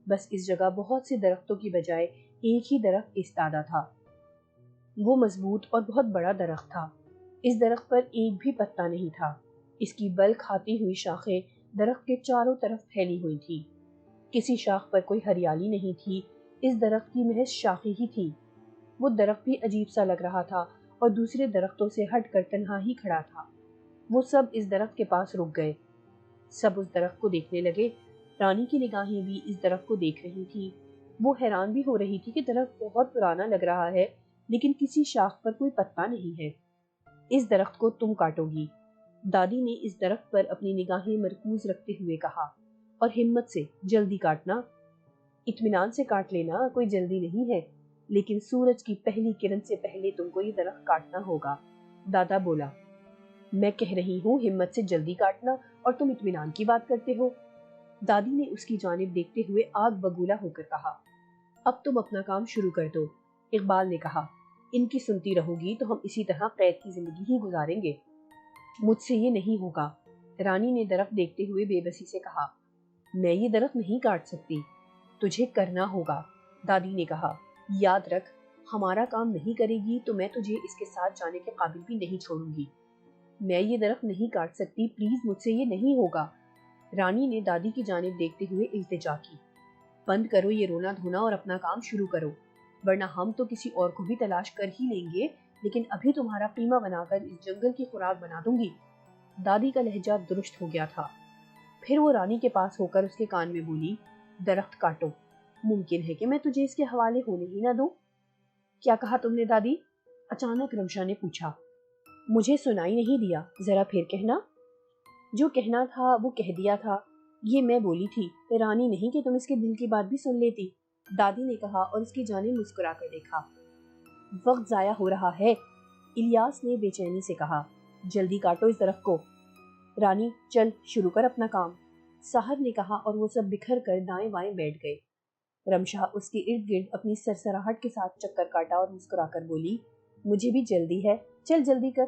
بس اس جگہ بہت سے درختوں کی بجائے ایک ہی درخت ایستادہ تھا۔ وہ مضبوط اور بہت بڑا درخت تھا۔ اس درخت پر ایک بھی پتا نہیں تھا۔ اس کی بل کھاتی ہوئی شاخیں درخت کے چاروں طرف پھیلی ہوئی تھی۔ کسی شاخ پر کوئی ہریالی نہیں تھی، اس درخت کی محض شاخیں ہی تھی۔ وہ درخت بھی عجیب سا لگ رہا تھا اور دوسرے درختوں سے ہٹ کر تنہا ہی کھڑا تھا۔ وہ سب اس درخت کے پاس رک گئے، سب اس درخت کو دیکھنے لگے۔ رانی کی نگاہیں بھی اس درخت کو دیکھ رہی تھی۔ وہ حیران بھی ہو رہی تھی کہ درخت بہت پرانا لگ رہا ہے، لیکن کسی شاخ پر کوئی پتا نہیں ہے۔ اس درخت کو تم کاٹو گی، دادی نے اس درخت پر اپنی نگاہیں مرکوز رکھتے ہوئے کہا، اور ہمت سے، جلدی کاٹنا، اطمینان سے کاٹ لینا، کوئی جلدی نہیں ہے، لیکن سورج کی پہلی کرن سے پہلے تم کو یہ درخت کاٹنا ہوگا۔ دادا بولا، میں کہہ رہی ہوں ہمت سے جلدی کاٹنا، اور تم اطمینان کی بات کرتے ہو۔ دادی نے اس کی جانب دیکھتے ہوئے آگ بگولا ہو کر کہا، اب تم اپنا کام شروع کر دو۔ اقبال نے کہا، ان کی سنتی رہو گی تو ہم اسی طرح قید کی زندگی ہی گزاریں گے۔ مجھ سے یہ نہیں ہوگا، رانی نے درخت دیکھتے ہوئے بے بسی سے کہا، میں یہ درخت نہیں کاٹ سکتی، تجھے کرنا ہوگا۔ دادی نے کہا، یاد رکھ، ہمارا کام نہیں کرے گی تو میں تجھے اس کے ساتھ جانے کے قابل بھی نہیں چھوڑوں گی۔ میں یہ درخت نہیں کاٹ سکتی، پلیز مجھ سے یہ نہیں ہوگا۔ رانی نے دادی کی جانب دیکھتے ہوئے التجا کی، بند کرو یہ رونا دھونا اور اپنا کام شروع کرو، ورنہ ہم تو کسی اور کو بھی تلاش کر ہی لیں گے، لیکن ابھی تمہارا قیمہ بنا کر اس جنگل کی خوراک بنا دوں گی۔ دادی کا لہجہ درست ہو گیا تھا۔ پھر وہ رانی کے پاس ہو کر اس کے کان میں بولی، درخت کاٹو، ممکن ہے کہ میں تجھے اس کے حوالے ہونے ہی نہ دوں۔ کیا کہا تم نے دادی؟ اچانک رمشا نے پوچھا۔ مجھے سنائی نہیں دیا، ذرا پھر کہنا۔ جو کہنا تھا وہ کہہ دیا تھا، یہ میں بولی تھی، رانی نہیں کہ تم اس کے دل کی بات بھی سن لیتی، دادی نے کہا اور اس کی جانب مسکرا کر دیکھا۔ وقت ضائع ہو رہا ہے، الیاس نے بے چینی سے کہا، جلدی کاٹو اس درخت کو۔ رانی چل شروع کر اپنا کام، سحر نے کہا اور وہ سب بکھر کر دائیں بائیں بیٹھ گئے۔ رمشا اس کے ارد گرد اپنی سرسراہٹ کے ساتھ چکر کاٹا اور مسکرا کر بولی، مجھے بھی جلدی ہے، چل جلدی کر۔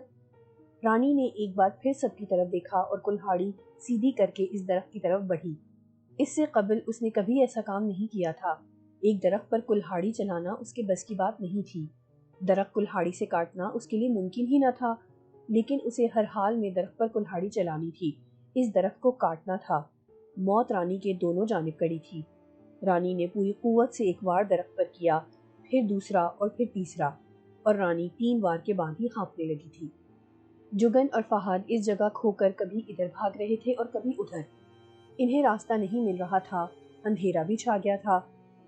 رانی نے ایک بار پھر سب کی طرف دیکھا اور کلہاڑی سیدھی کر کے اس درخت کی طرف بڑھی۔ اس سے قبل اس نے کبھی ایسا کام نہیں کیا تھا۔ ایک درخت پر کلہاڑی چلانا اس کے بس کی بات نہیں تھی۔ درخت کلہاڑی سے کاٹنا اس کے لیے ممکن ہی نہ تھا، لیکن اسے ہر حال میں درخت پر کلہاڑی چلانی تھی، اس درخت کو کاٹنا تھا۔ موت رانی کے دونوں جانب کڑی تھی۔ رانی نے پوری قوت سے ایک وار درخت پر کیا، پھر دوسرا اور پھر تیسرا، اور رانی 3 وار کے بعد ہی ہانپنے لگی تھی۔ جگن اور فہد اس جگہ کھو کر کبھی ادھر بھاگ رہے تھے اور کبھی ادھر۔ انہیں راستہ نہیں مل رہا تھا، اندھیرا بھی چھا گیا تھا۔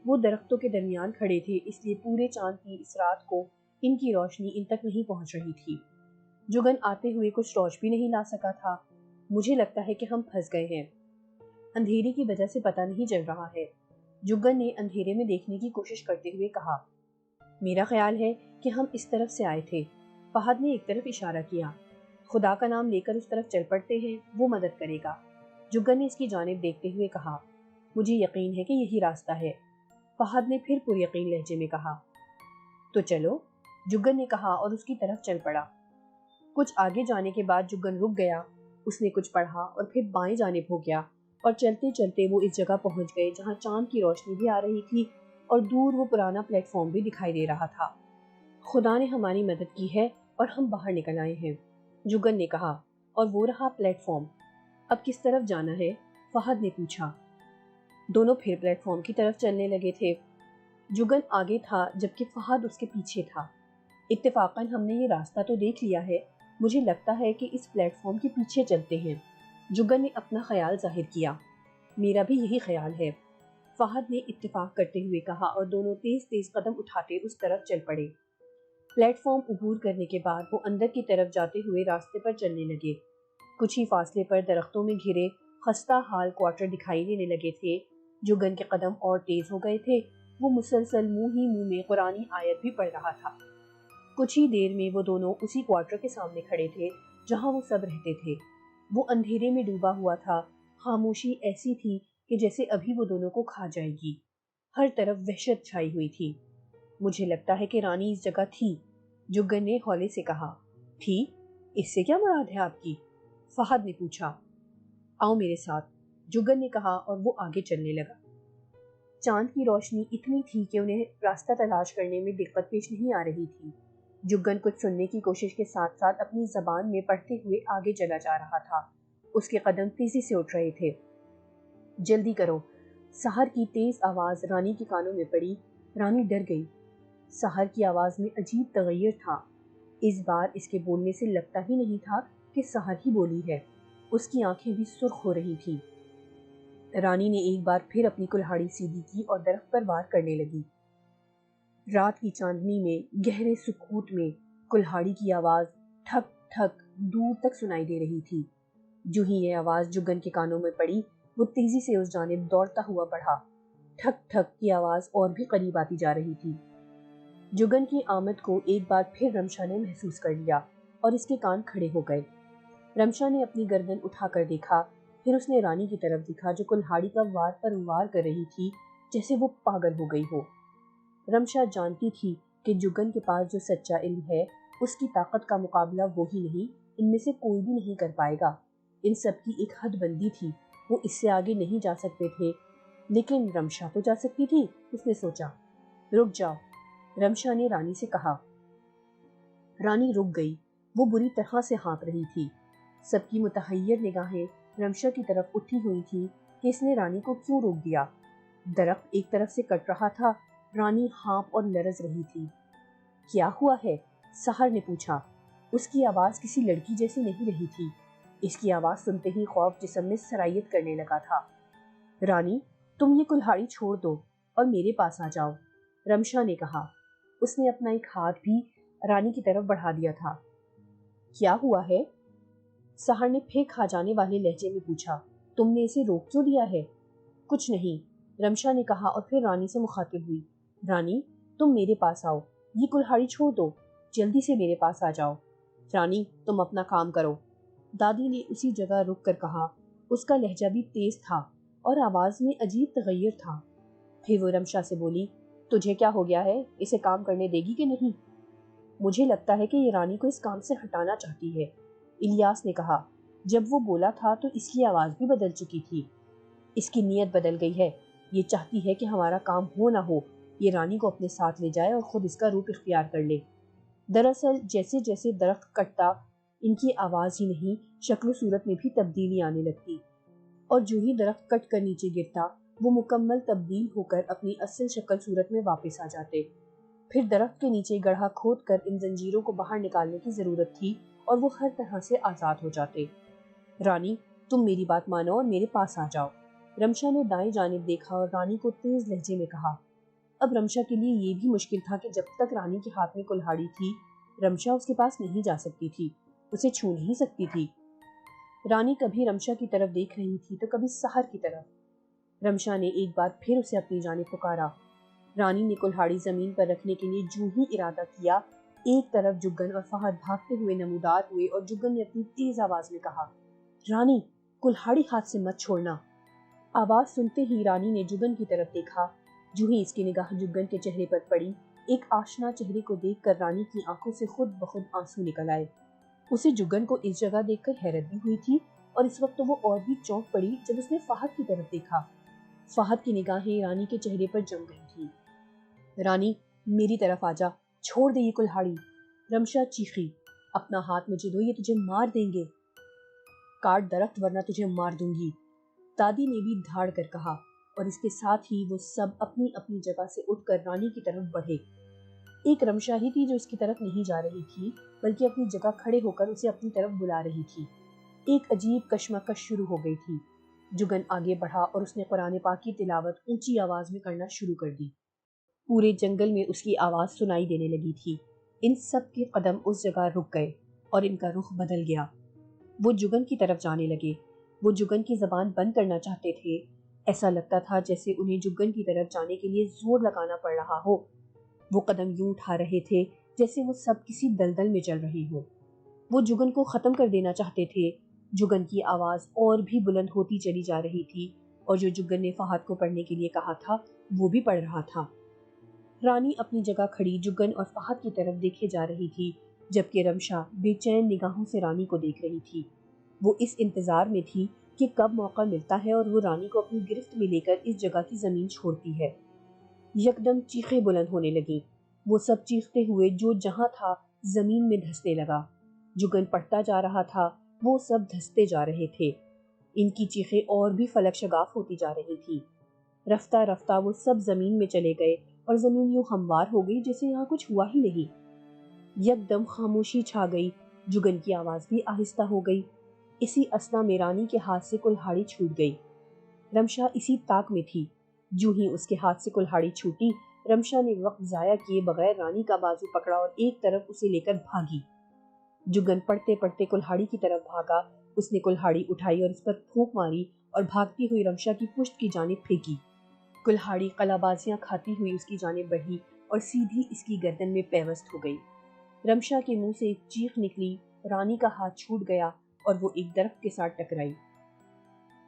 وہ درختوں کے درمیان کھڑے تھے، اس لیے پورے چاند کی اس رات کو ان کی روشنی ان تک نہیں پہنچ رہی تھی۔ جگن آتے ہوئے کچھ ٹارچ بھی نہیں لا سکا تھا۔ مجھے لگتا ہے کہ ہم پھنس گئے ہیں، اندھیرے کی وجہ سے پتہ نہیں چل رہا ہے، جگن نے اندھیرے میں دیکھنے کی کوشش کرتے ہوئے کہا۔ میرا خیال ہے کہ ہم اس طرف سے آئے تھے، فہد نے ایک طرف اشارہ کیا۔ خدا کا نام لے کر اس طرف چل پڑتے ہیں، وہ مدد کرے گا۔ جگن نے اس کی جانب دیکھتے ہوئے کہا، مجھے یقین ہے کہ یہی راستہ ہے۔ فہد نے پھر پر یقین لہجے میں کہا، تو چلو، جگن نے کہا اور اس کی طرف چل پڑا۔ کچھ آگے جانے کے بعد جگن رک گیا، اس نے کچھ پڑھا اور پھر بائیں جانب ہو گیا، اور چلتے چلتے وہ اس جگہ پہنچ گئے جہاں چاند کی روشنی بھی آ رہی تھی اور دور وہ پرانا پلیٹ فارم بھی دکھائی دے رہا تھا۔ خدا نے ہماری مدد کی ہے اور ہم باہر نکل آئے ہیں، جگن نے کہا، اور وہ رہا پلیٹ فارم۔ اب کس طرف جانا ہے؟ فہد نے پوچھا۔ دونوں پھر پلیٹ فارم کی طرف چلنے لگے تھے۔ جگن آگے تھا جبکہ فہد اس کے پیچھے تھا۔ اتفاقاً ہم نے یہ راستہ تو دیکھ لیا ہے، مجھے لگتا ہے کہ اس پلیٹ فارم کے پیچھے چلتے ہیں، جگن نے اپنا خیال ظاہر کیا۔ میرا بھی یہی خیال ہے، فہد نے اتفاق کرتے ہوئے کہا، اور دونوں تیز تیز قدم اٹھاتے اس طرف چل پڑے۔ پلیٹ فارم عبور کرنے کے بعد وہ اندر کی طرف جاتے ہوئے راستے پر چلنے لگے۔ کچھ ہی فاصلے پر درختوں میں گھرے خستہ حال کوارٹر دکھائی دینے لگے تھے۔ جگن کے قدم اور تیز ہو گئے تھے، وہ مسلسل منہ ہی منہ میں قرآنی آیت بھی پڑھ رہا تھا۔ کچھ ہی دیر میں وہ دونوں اسی کوارٹر کے سامنے کھڑے تھے جہاں وہ سب رہتے تھے۔ وہ اندھیرے میں ڈوبا ہوا تھا، خاموشی ایسی تھی کہ جیسے ابھی وہ دونوں کو کھا جائے گی۔ ہر طرف وحشت چھائی ہوئی تھی۔ مجھے لگتا ہے کہ رانی اس جگہ تھی، جگن نے ہولے سے کہا۔ تھی؟ اس سے کیا مراد ہے آپ کی؟ فہد نے پوچھا۔ آؤ میرے ساتھ، جگن نے کہا، اور وہ آگے چلنے لگا۔ چاند کی روشنی اتنی تھی کہ انہیں راستہ تلاش کرنے میں دقت پیش نہیں آ رہی تھی۔ جگن کچھ سننے کی کوشش کے ساتھ ساتھ اپنی زبان میں پڑھتے ہوئے آگے چلا جا رہا تھا۔ اس کے قدم تیزی سے اٹھ رہے تھے۔ جلدی کرو، سحر کی تیز آواز رانی کے کانوں میں پڑی۔ رانی ڈر گئی۔ سحر کی آواز میں عجیب تغیر تھا۔ اس بار اس کے بولنے سے لگتا ہی نہیں تھا کہ سحر ہی بولی ہے۔ اس کی آنکھیں بھی سرخ ہو رہی تھیں۔ رانی نے ایک بار پھر اپنی کلہاڑی سیدھی کی اور درخت پر وار کرنے لگی۔ رات کی چاندنی میں گہرے سکوت میں کلہاڑی کی آواز ٹھک ٹھک دور تک سنائی دے رہی تھی۔ جو ہی یہ آواز جگن کے کانوں میں پڑی، وہ تیزی سے اس جانب دوڑتا ہوا بڑھا۔ ٹھک ٹھک کی آواز اور بھی قریب آتی جا رہی تھی۔ جگن کی آمد کو ایک بار پھر رمشا نے محسوس کر لیا اور اس کے کان کھڑے ہو گئے۔ رمشا نے اپنی گردن اٹھا کر دیکھا، پھر اس نے رانی کی طرف دیکھا جو کلہاڑی کا وار پر وار کر رہی تھی جیسے وہ پاگل ہو گئی ہو۔ رمشا جانتی تھی کہ جگن کے پاس جو سچا علم ہے اس کی طاقت کا مقابلہ وہی نہیں، ان میں سے کوئی بھی نہیں کر پائے گا۔ ان سب کی ایک حد بندی تھی، وہ اس سے آگے نہیں جا سکتے تھے، لیکن رمشا تو جا سکتی تھی۔ اس نے سوچا۔ رک جاؤ، رمشا نے رانی سے کہا۔ رانی رک گئی، وہ بری طرح سے ہانپ رہی تھی۔ سب کی متحیر نگاہیں رمشا کی طرف اٹھی ہوئی تھی کہ اس نے رانی کو کیوں روک دیا۔ درخت ایک طرف سے کٹ رہا تھا، رانی ہانپ اور لرز رہی تھی۔ کیا ہوا ہے؟ سحر نے پوچھا۔ اس کی آواز کسی لڑکی جیسی نہیں رہی تھی۔ اس کی آواز سنتے ہی خوف جسم میں سرایت کرنے لگا تھا۔ رانی، تم یہ کلہاڑی چھوڑ دو اور میرے پاس آ جاؤ، رمشا نے کہا۔ اس نے اپنا ایک ہاتھ بھی رانی کی طرف بڑھا دیا تھا۔ کیا ہوا ہے؟ سحر نے پھر کھا جانے والے لہجے میں پوچھا۔ تم نے اسے روک کیوں دیا ہے؟ کچھ نہیں، رمشا نے کہا، اور پھر رانی سے مخاطب ہوئی۔ رانی، تم میرے پاس آؤ، یہ کلہاڑی چھوڑ دو، جلدی سے میرے پاس آ جاؤ۔ رانی، تم اپنا کام کرو، دادی نے اسی جگہ رک کر کہا۔ اس کا لہجہ بھی تیز تھا اور آواز میں عجیب تغیر تھا۔ پھر وہ رمشا سے بولی، تجھے کیا ہو گیا ہے؟ اسے کام کرنے دے گی کہ نہیں؟ مجھے لگتا ہے کہ یہ رانی کو اس کام سے ہٹانا چاہتی ہے، الیاس نے کہا۔ جب وہ بولا تھا تو اس کی آواز بھی بدل چکی تھی۔ اس کی نیت بدل گئی ہے، یہ چاہتی ہے کہ ہمارا کام ہو نہ ہو، یہ رانی کو اپنے ساتھ لے جائے اور خود اس کا روپ اختیار کر لے۔ دراصل جیسے جیسے درخت کٹتا، ان کی آواز ہی نہیں شکل و صورت میں بھی تبدیلی آنے لگتی، اور جو ہی درخت کٹ کر نیچے گرتا وہ مکمل تبدیل ہو کر اپنی اصل شکل صورت میں واپس آ جاتے۔ پھر درخت کے نیچے گڑھا کھود کر ان زنجیروں کو باہر نکالنے کی ضرورت تھی اور وہ ہر طرح سے آزاد ہو جاتے۔ رانی، تم میری بات مانو اور میرے پاس آ جاؤ، رمشا نے دائیں جانب دیکھا اور رانی کو تیز لہجے میں کہا۔ اب رمشا کے لیے یہ بھی مشکل تھا کہ جب تک رانی کے ہاتھ میں کلہاڑی تھی، رمشا اس کے پاس نہیں جا سکتی تھی، اسے چھو نہیں سکتی تھی۔ رانی کبھی رمشا کی طرف دیکھ رہی تھی تو کبھی سحر کی طرف۔ رمشا نے ایک بار پھر اسے اپنی جانب پکارا۔ رانی نے کلہاڑی زمین پر رکھنے کے لیے جو ہی ارادہ کیا، ایک طرف جگن اور فہد بھاگتے ہوئے نمودار ہوئے اور جگن نے اپنی تیز آواز میں کہا، رانی کلہاڑی ہاتھ سے مت چھوڑنا۔ آواز سنتے ہی رانی نے جگن کی طرف دیکھا۔ جو ہی اس کی نگاہ جگن کے چہرے پر پڑی، ایک آشنا چہرے کو دیکھ کر رانی کی آنکھوں سے خود بخود آنسو نکل آئے۔ اسے جگن کو اس جگہ دیکھ کر حیرت بھی ہوئی تھی، اور اس وقت تو وہ اور بھی چونک پڑی جب اس نے فہد کی طرف دیکھا۔ فہد کی نگاہیں رانی کے چہرے پر جم گئی تھی۔ رانی میری طرف آجا، چھوڑ دے یہ کلہاڑی۔ رمشا چیخی، اپنا ہاتھ مجھے دو، یہ تجھے مار دیں گے۔ کاٹ درخت ورنہ تجھے مار دوں گی، دادی نے بھی دھاڑ کر کہا، اور اس کے ساتھ ہی وہ سب اپنی اپنی جگہ سے اٹھ کر رانی کی طرف بڑھے۔ ایک رمشا ہی تھی جو اس کی طرف نہیں جا رہی تھی، بلکہ اپنی جگہ کھڑے ہو کر اسے اپنی طرف بلا رہی تھی۔ ایک عجیب کشمکش شروع ہو گئی تھی۔ جگن آگے بڑھا اور اس نے قرآن پاک کی تلاوت اونچی آواز میں کرنا شروع کر دی۔ پورے جنگل میں اس کی آواز سنائی دینے لگی تھی۔ ان سب کے قدم اس جگہ رک گئے اور ان کا رخ بدل گیا۔ وہ جگن کی طرف جانے لگے۔ وہ جگن کی زبان بند کرنا چاہتے تھے۔ ایسا لگتا تھا جیسے انہیں جگن کی طرف جانے کے لیے زور لگانا پڑ رہا ہو۔ وہ قدم یوں اٹھا رہے تھے جیسے وہ سب کسی دلدل میں چل رہے ہوں۔ وہ جگن کو ختم کر دینا چاہتے تھے۔ جگن کی آواز اور بھی بلند ہوتی چلی جا رہی تھی، اور جو جگن نے فہد کو پڑھنے کے لیے کہا تھا وہ بھی پڑھ رہا تھا۔ رانی اپنی جگہ کھڑی جگن اور فہد کی طرف دیکھے جا رہی تھی، جبکہ رمشا بے چین نگاہوں سے رانی کو دیکھ رہی تھی۔ وہ اس انتظار میں تھی کہ کب موقع ملتا ہے اور وہ رانی کو اپنی گرفت میں لے کر اس جگہ کی زمین چھوڑتی ہے۔ یکدم چیخیں بلند ہونے لگیں۔ وہ سب چیختے ہوئے جو جہاں تھا زمین میں دھسنے لگا۔ جگن پڑھتا جا رہا تھا، وہ سب دھستے جا رہے تھے۔ ان کی چیخیں اور بھی فلک شگاف ہوتی جا رہی تھی۔ رفتہ رفتہ وہ سب زمین میں چلے گئے اور زمین یوں ہموار ہو گئی جیسے یہاں کچھ ہوا ہی نہیں۔ یکدم خاموشی چھا گئی۔ جگن کی آواز بھی آہستہ ہو گئی۔ اسی اثنا میں رانی کے ہاتھ سے کلہاڑی چھوٹ گئی۔ رمشا اسی طاق میں تھی۔ جو ہی اس کے ہاتھ سے کلہاڑی چھوٹی، رمشا نے وقت ضائع کیے بغیر رانی کا بازو پکڑا اور ایک طرف اسے لے کر بھاگی۔ جگن پڑھتے پڑھتے کلہاڑی کی طرف بھاگا۔ اس نے کلہاڑی اٹھائی اور اس پر پھونک ماری اور بھاگتی ہوئی رمشا کی پشت کی جانب پھینکی۔ کلہاڑی قلابازیاں کھاتی ہوئی اس کی جانب بڑھی اور سیدھی اس کی گردن میں پیوست ہو گئی۔ رمشا کے منہ سے ایک چیخ نکلی، رانی کا ہاتھ چھوٹ گیا اور وہ ایک درخت کے ساتھ ٹکرائی۔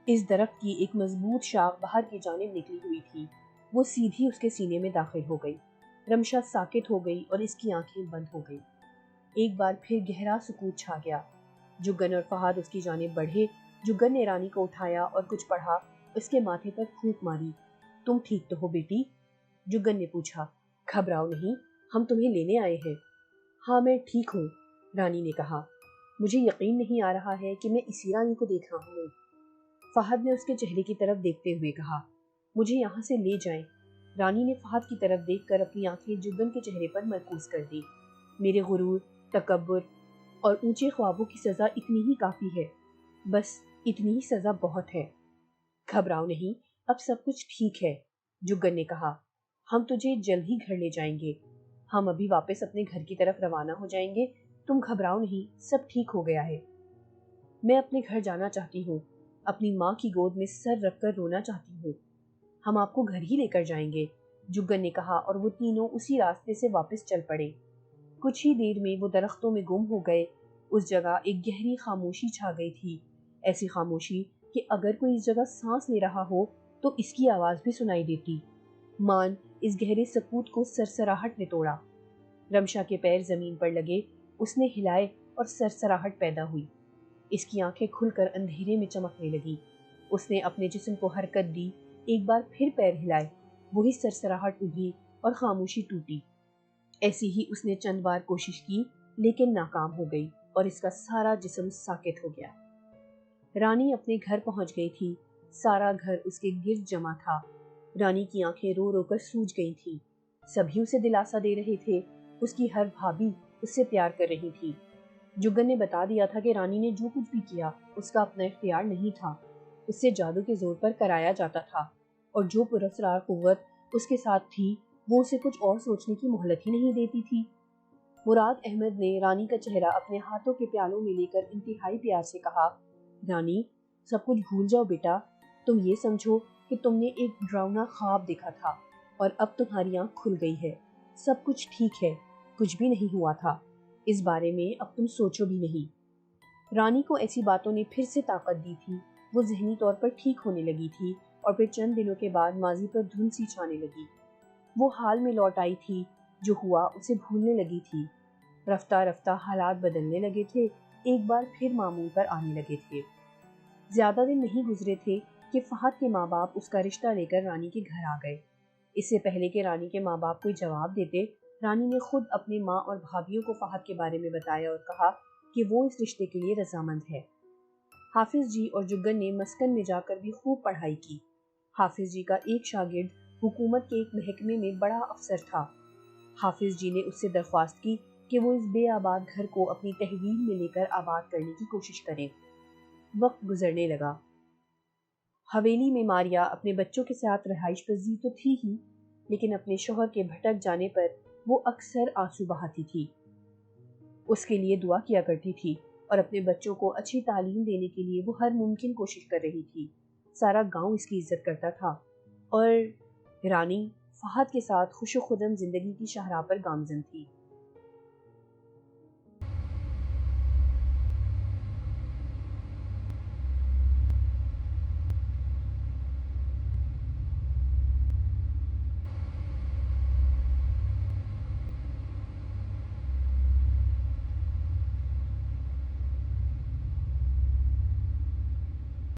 اس درخت کی ایک مضبوط شاخ باہر کی جانب نکلی ہوئی تھی۔ وہ سیدھی اس کے سینے میں داخل ہو گئی۔ رمشا ساکت ہو گئی اور اس کی آنکھیں بند ہو گئی۔ ایک بار پھر گہرا سکوت چھا گیا۔ جگن اور فہد اس کی جانب بڑھے۔ جگن نے رانی کو اٹھایا اور کچھ پڑھا، اس کے ماتھے پر پھونک ماری۔ تم ٹھیک تو ہو بیٹی؟ جگن نے پوچھا۔ گھبراؤ نہیں، ہم تمہیں لینے آئے ہیں۔ ہاں میں ٹھیک ہوں، رانی نے کہا۔ مجھے یقین نہیں آ رہا ہے کہ میں اسی رانی کو دیکھ رہا ہوں۔ فہد نے اس کے چہرے کی طرف دیکھتے ہوئے کہا، مجھے یہاں سے لے جائیں۔ رانی نے فہد کی طرف دیکھ کر اپنی آنکھیں جگن کے چہرے پر مرکوز کر دی۔ میرے غرور، تکبر اور اونچے خوابوں کی سزا اتنی ہی کافی ہے، بس اتنی ہی سزا بہت ہے۔ گھبراؤ نہیں، اب سب کچھ ٹھیک ہے، جگن نے کہا۔ ہم تجھے جلد ہی گھر لے جائیں گے۔ ہم ابھی واپس اپنے گھر کی طرف روانہ ہو جائیں گے۔ تم گھبراؤ نہیں، سب ٹھیک ہو گیا ہے۔ میں اپنے گھر جانا چاہتی ہوں، اپنی ماں کی گود میں سر رکھ کر رونا چاہتی ہوں۔ ہم آپ کو گھر ہی لے کر جائیں گے، جگن نے کہا، اور وہ تینوں اسی راستے سے واپس چل پڑے۔ کچھ ہی دیر میں وہ درختوں میں گم ہو گئے۔ اس جگہ ایک گہری خاموشی چھا گئی تھی، ایسی خاموشی کہ اگر کوئی اس جگہ سانس لے رہا ہو تو اس کی آواز بھی سنائی دیتی۔ مان اس گہرے سکوت کو سرسراہٹ نے توڑا۔ رمشا کے پیر زمین پر لگے، اس نے ہلائے اور سرسراہٹ پیدا ہوئی۔ اس کی آنکھیں کھل کر اندھیرے میں چمکنے لگی۔ اس نے اپنے جسم کو حرکت دی، ایک بار پھر پیر ہلائے، وہی سرسراہٹ ابھری اور خاموشی ٹوٹی۔ ایسی ہی اس نے چند بار کوشش کی، لیکن ناکام ہو گئی اور اس کا سارا جسم ساکت ہو گیا۔ رانی اپنے گھر پہنچ گئی تھی۔ سارا گھر اس کے گرد جمع تھا۔ رانی کی آنکھیں رو رو کر سوج گئی تھیں۔ سبھی اسے دلاسا دے رہے تھے۔ اس کی ہر بھابھی اس سے پیار کر رہی تھی۔ جگن نے بتا دیا تھا کہ رانی نے جو کچھ بھی کیا اس کا اپنا اختیار نہیں تھا، اس سے جادو کے زور پر کرایا جاتا تھا، اور جو پراسرار قوت اس کے ساتھ تھی وہ اسے کچھ اور سوچنے کی مہلت ہی نہیں دیتی تھی۔ مراد احمد نے رانی کا چہرہ اپنے ہاتھوں کے پیالوں میں لے کر انتہائی پیار سے کہا، رانی سب کچھ بھول جاؤ بیٹا، تم یہ سمجھو کہ تم نے ایک ڈراؤنا خواب دیکھا تھا اور اب تمہاری آنکھ کھل گئی ہے، سب کچھ ٹھیک ہے، کچھ بھی نہیں ہوا تھا، اس بارے میں اب تم سوچو بھی نہیں۔ رانی کو ایسی باتوں نے پھر سے طاقت دی تھی، وہ ذہنی طور پر ٹھیک ہونے لگی تھی اور پھر چند دنوں کے بعد ماضی پر دھن سی چھانے لگی۔ وہ حال میں لوٹ آئی تھی، جو ہوا اسے بھولنے لگی تھی۔ رفتہ رفتہ حالات بدلنے لگے تھے، ایک بار پھر معمول پر آنے لگے تھے۔ زیادہ دن نہیں گزرے تھے کہ فہد کے ماں باپ اس کا رشتہ لے کر رانی کے گھر آ گئے۔ اس سے پہلے کہ رانی کے ماں باپ کوئی جواب دیتے، رانی نے خود اپنے ماں اور بھابھیوں کو فہد کے بارے میں بتایا اور کہا کہ وہ اس رشتے کے لیے رضامند ہے۔ حافظ جی اور جگن نے مسکن میں جا کر بھی خوب پڑھائی کی۔ حافظ جی کا ایک شاگرد حکومت کے ایک محکمے میں بڑا افسر تھا۔ حافظ جی نے اس سے درخواست کی کہ وہ اس بے آباد گھر کو اپنی تحویل میں لے کر آباد کرنے کی کوشش کریں۔ وقت گزرنے لگا۔ حویلی میں ماریا اپنے بچوں کے ساتھ رہائش پذیر تو تھی ہی، لیکن اپنے شوہر کے بھٹک جانے پر وہ اکثر آنسو بہاتی تھی۔ اس کے لیے دعا کیا کرتی تھی اور اپنے بچوں کو اچھی تعلیم دینے کے لیے وہ ہر ممکن کوشش کر رہی تھی۔ سارا گاؤں اس کی عزت کرتا تھا اور رانی فہد کے ساتھ خوش و خرم زندگی کی شاہراہ پر گامزن تھی۔